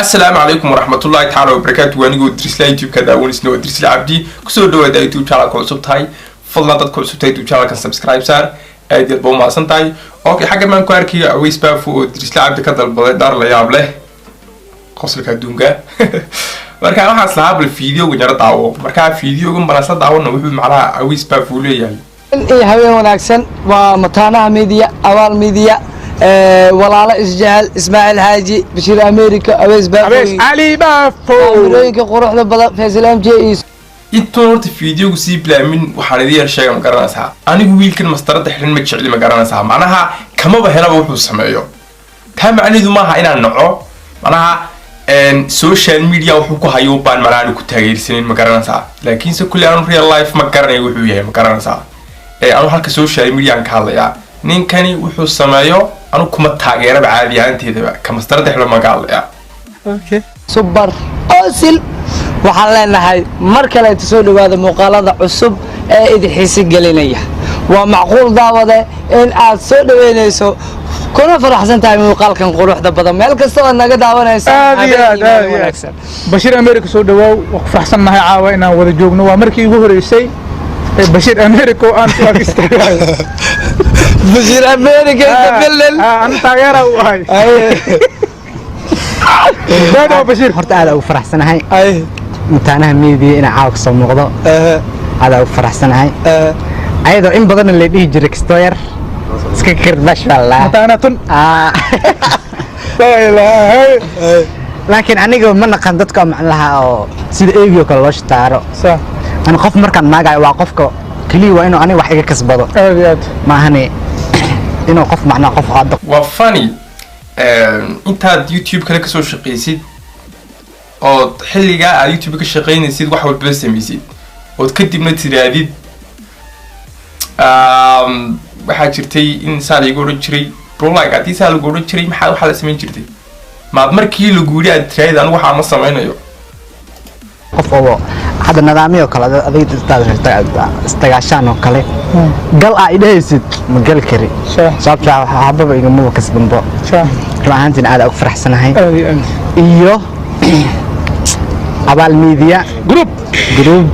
السلام عليكم ورحمة الله تعالى وبركاته وأنا قلت درس لا يوتيوب كذا ونسنو درس العبدي كسر دوا دا يوتيوب شانل كل سبتاي فضلا تدخل سبتاي يوتيوب شانل كان سبسكرايب صار أدي البوم ما سنتاي أوكي حاجة ما نكواركي عويس بافو درس العبدي كذا البلد دار لا يابله قصر كدونجا marka waxa saab video gunjara daawo marka video gun balasa daawona wuxuu macnaha awis ba fuuleeyay in haween wanaagsan waa mataanaha media awaal media walaalo isjaal Ismaaciil Haaji Bashir America awees Ali Bafo rooyinka quruxda badan Faisal MJs intoort video si blaamin waxaan idin sheegay ma garanaysaa anigu wiilkan mastarada xirin ma jecli ma garanaysaa macnaha kama bahela wuxuu sameeyo taa macnaheedu maaha inaan naco macnaha social media wuxuu ku hayo baan maraan ku taageersaneen ma garanaysaa laakiin se kulli aan real life ma garanayo wuxuu yahay ma garanaysaa aan halka social media aan ka hadlayaa ninkani wuxuu sameeyo anu kuma taageeraba caadi ahaanteedaba kama starada xilo magaalayaa okay super osil waxaan leenahay mar kale ay soo dhawaada muuqaalada cusub ee idin xiisi gelinaya waa macquul daawade in aad soo dhaweynayso kuna faraxsan tahay muuqaalkan quruxda badan meel kasta oo naga daawanaysa Bashir America soo dhawaaw wax faraxsanahay caawa inaan wada joogno waa markii ugu horeysay Bashir America oo aan soo istaagay Bashir America bilal aan taageero u ahay dad Bashir horta aad ugu faraxsanahay mutaanaha media ina caawa soo muuqdo aad ugu faraxsanahay ayadoo in badan la dhihi jiray Kistoyer iska kirbash wallah mataanatun laakiin aniga ma naqan dadka macnaha oo sida eegiyo kale loo shtaaro أنا خوف مركان ناقع وقفك كلي وإنه أنا واحد كسبه ما هني إنه خوف معنا خوف عادق وفاني أنت يوتيوب كلك سو شقيسيد أو حلي جاء يوتيوب كشقين يصير واحد بس يميزيد وتكتب نتيجة عديد واحد شرتي إنسان يقول شري برولاك عدي سال يقول شري محاول حلا سمين شرتي ما مركي لجوري أتريد أنا واحد ما سمعنا يو خوف أو هذا نظامي وكلا أذيك استعشان وكلا قال أيده يصير مقال كري صاب شاف حبب يجمعه كسب بنبا كمان عندنا هذا أفرح سنة هاي إيوه عبال ميديا جروب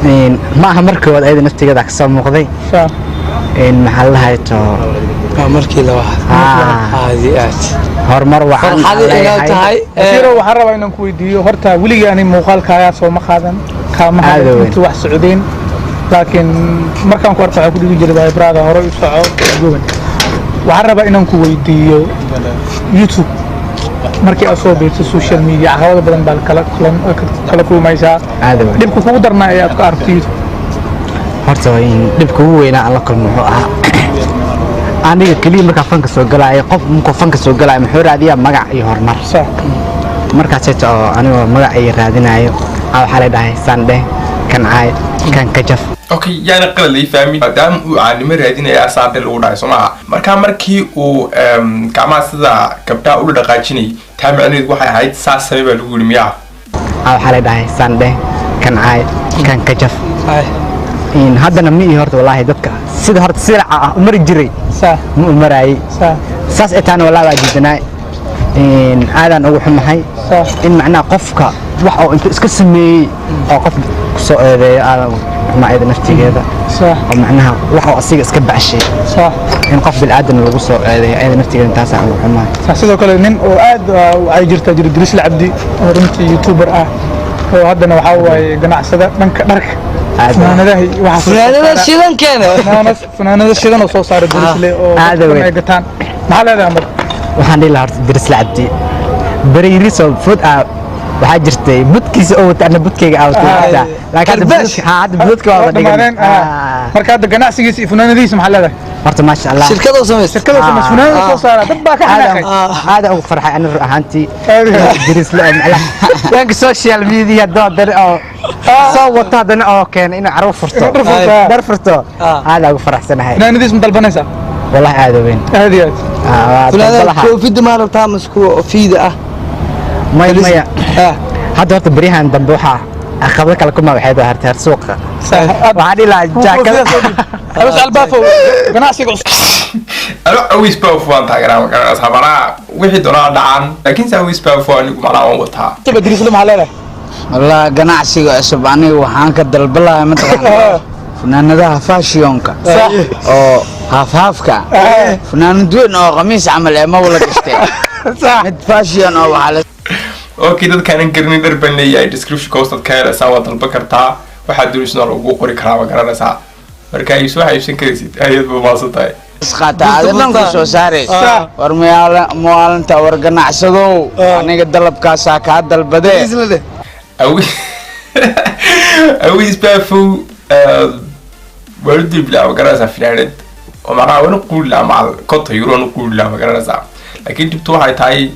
إن ما همركوا ولا أيده نفتي كذا كسب مقضي إن محل هاي تو markii la wax hormar waxaan tahay siro waxa rabaa inaan ku weydiiyo horta wiliga ani muuqaalkaaga soo ma qaadan kaama hadii wax socodeen laakiin markaan ku arko waxa ku dhigi jiray brada hore u soco goban waxa rabaa inaan ku weydiiyo YouTube markii aad soo beerto social media caqabado badan baa kala kulmaysaa dibku kugu darnaa aad ka aragtid horta in dibku ugu weynaa alla kulmo ah aniga kaliya marka fanka soo galay qof marka fanka soo galay muxuu raadiyaa magac iyo hormar sax marka seeto aniga magac ay raadinayo waxa la dhahay sande kan ay kan kajaf okay yani qalad lay fahmi maadaama uu aanimo raadinaya sande lagu dhahay Soomaa marka markii uu gacmaha sida gabdha u dhaqaajinay taa macnaheedu waxay ahayd saasay baa lagu yiri miyaa waxa la dhahay sande kan ay kan kajaf in haddana mi horta wallahi dadka sida horta sida umar jiray mu umaray saas etaan wallahi jidnaa in aadan ugu xumahay in macna qofka wax oo inta iska sameeyay oo qof soo eedeey aadan ma ayda naftigeeda oo macnaha wax oo asiga iska bacshay in qof bil aadan lagu soo eedeey ayda naftigeeda taas aan ugu xumahay sidoo kale nin oo aad ay jirta Idris Abdi oo runtii YouTuber ah oo haddana waxa way ganacsada dhanka dharka فنانada shidan oo soo saaray Dirisle oo ay gataan maxaa leedahay mar waxaan ilaa horta Dirisle Abdi bariiriso food waxa jirtay budkiisa oo wata budkayga awta laakiin hadda budka waa dhigan marka hadda ganacsigiisa fanaanadiisa maxaa leedahay horta ma sha Allah shirkado sameeyay fanaanada soo saara dad baa ka xanaaqay hada ugu farxay ana ruuxantii Dirisle aan social media doodar oo soo wata dana oo keen in carruur furto dar furto hada ugu faraxsanahay fanaanadiisa ma dalbanaysa والله هذا وين هذه فلان كوفيد ما رتامس كو فيدا مايا هذا هو بريهان دبوحه أخذك لكم ما بحيث هرتها السوق وعادي لا جاكل بس البافو قناصي أنا عويس بافوان تاجر مكان أصحابنا واحد ولا دعان لكن سويس بافوان يقوم على وقتها تبى تدرس لهم على والله ganacsiga cusub aniga waxaan ka dalbalahay mataqaanaa fanaanadaha fashionka oo haafhaafka fanaanad weyn oo qamiis camal ee ma wala gashtay mid fashion oo waxa la okay dadkaan garnin darban leeyahay description cost ka helaysaa waa dalba kartaa waxaad doonaysaa ugu qori karaa ma garanaysaa marka ay soo haysan karaysid ayad buu maasantahay isqaata adan ku soo saaray war maalinta war ganacsado aniga dalabkaas ka dalbaday أويس بافو ولدي بلا مقرنة فنانات ومعها ونقول لا مع القطة يورو نقول لا مقرنة لكن جبتوا هاي تاي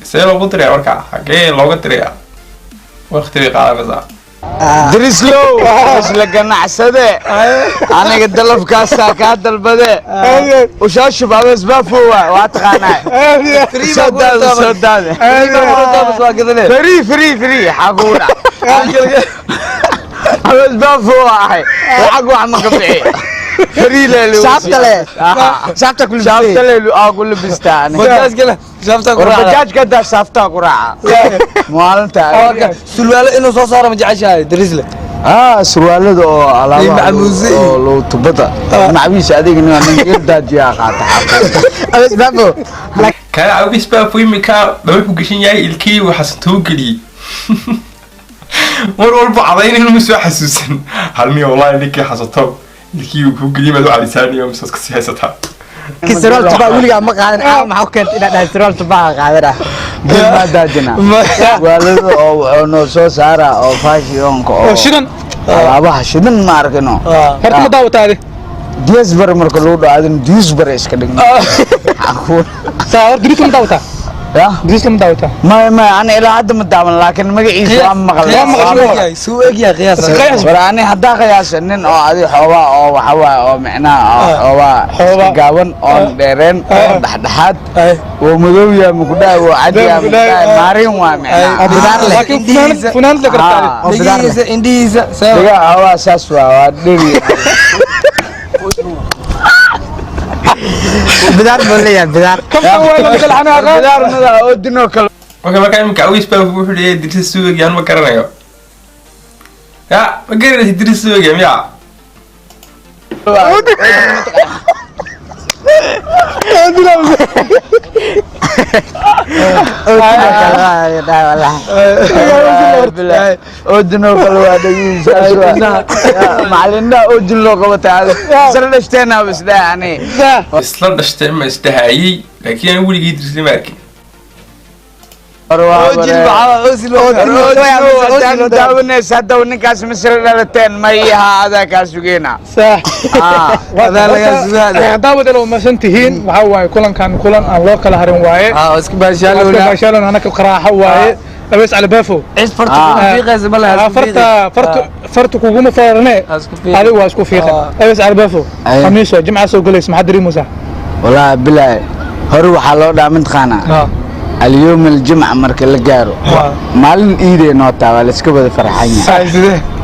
سيلو قطري أوركا حكي لو قطري واختري قاعدة بزا درس له ganacsade aniga dalabkaas ka dalbaday وشاش بابس بافو waa taqaanaa فري حقونا بابس بافو ahay lacag wax ma ka bixi فري له شافته كل اقول بستان بجاج كده بجاج كده شافته قراعه maalinta sulwaalo inuu soo saaro ma jeceshahay darisle surwaalada oo alaaba oo loo tubada macbiis adeegna aan daajiya qaata abis babo كان عويس بافو يمكا بابو قشين ياي الكي وحسنتو قلي مرور بعضين المسوا حسوسن هلني والله لكي حسنتو الكي وقلي ما دو على لساني يوم ساسك سياستها كسرول تبع ولي ما قادن ما حكنت إلى كسرول تبع قادرة ما داجنا والد أو نو سو سارة أو فاشيون oo shidan alaabaha shidan ma arkino horta ma daawataade diis bar marka loo dhaadin diis bar iska dhigno saa hor diris ma daawata ya diris ma daawata ما أنا إلى حد ما دام لكن ما جيش أم مغلق سوق يا قياس وراني حدا قياس إنن أو هذه حوا أو معنا أو جاون أو ديرن أو دحدحات ومدوية مقدا وعديا مارين ومعنا لكن فنان ذكرت انديزا دقا هو أساسوا ودري بدار بولي بدار كم أول ما قال أنا بدار ماذا أودنو كل اوكي ما كان مكاويس بافو وحدي درس السوق يعني ما كرنايو يا ما قررت درس السوق يا أودنو كل وادي معلنا أودنو كل تعال سردشتنا بس ده يعني اصلا دشتين ما استهايي لكن انا ولي يدرس لي ماركي أوجل بعض أوزل داون سدون كاس مصر للتين ما هي هذا كاسوجينا صح هذا لا يزال داود لو ما سنتهين وحواي كلن كان كلن ان لو كلا هرين وايه اسك باشالو باشالو انا كقراحه وايه بس على بافو ايش فرت في غاز مالها فرت كوغوما فارنه هذا هو اسكو فيقه بس على بافو خميس جمعه سو غليس ما حد ريموسا والله بالله هرو حلو دامن خانا اليوم الجمعة مركز الجارو مالن إيدي نوتا ولا سكبة فرحانية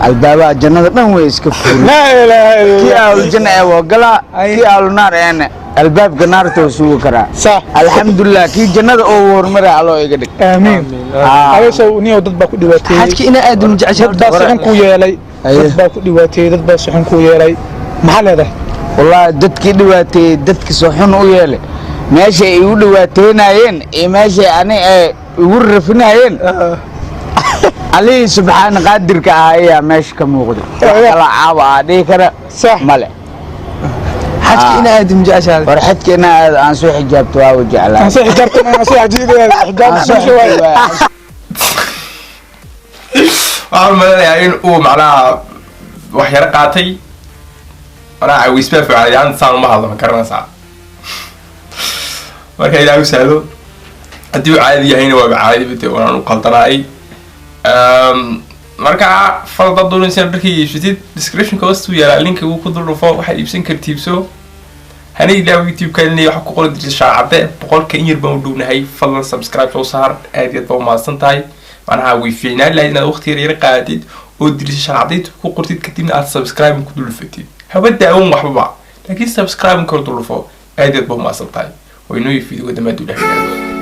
البابا الجنة ما هو يسكبه لا إله إلا كي أول الجنة وقلا كي أول نار يعني الباب كنار توسو كرا صح الحمد لله كي جنة أول مرة على يقدك آمين هذا سو نيو ضد باكو دواتي حكي إنا أدم جعشر ضد سحن كويالي ضد باكو دواتي ضد سحن كويالي محل هذا والله ضد كي دواتي ضد كي سحن ويالي ماشي يقولوا واتيناين ماشي أنا يورفناين علي سبحان قادر كهاية ماشي كموجود لا عوا دي كذا صح ملأ حكي إنا أدم جعشر ورحت كنا أنسو حجاب تواوج على أنسو حجاب أنسو حجاب شوي أعمل يعني أو معنا وحيرة قاتي أنا عاوز بفعل يعني صار ما هذا مكرنا ساعة marka ilaahay saado hadii uu caadi yahay waa caadi bidii waan qaldanaay marka falda doonaysan markii iibsatid description ka hoostu yaala link uu ku dulufo waxa iibsan kartiibso hani ilaahay youtube kanal waxa ku qoran dirisa shaacade boqolka in yar baan u dhownahay fadlan subscribe soo saar aad iyo aad maasan tahay macnaha way fiinaan lahayd inaad waqti yar qaadid oo dirisa shaacade ku qortid kadibna aad subscribe ku dulufatid haba daawan waxba laakiin subscribe kor dulfo aad buu ma asabtay oo inuu fiidiyo dhammaad u dhaxeeyo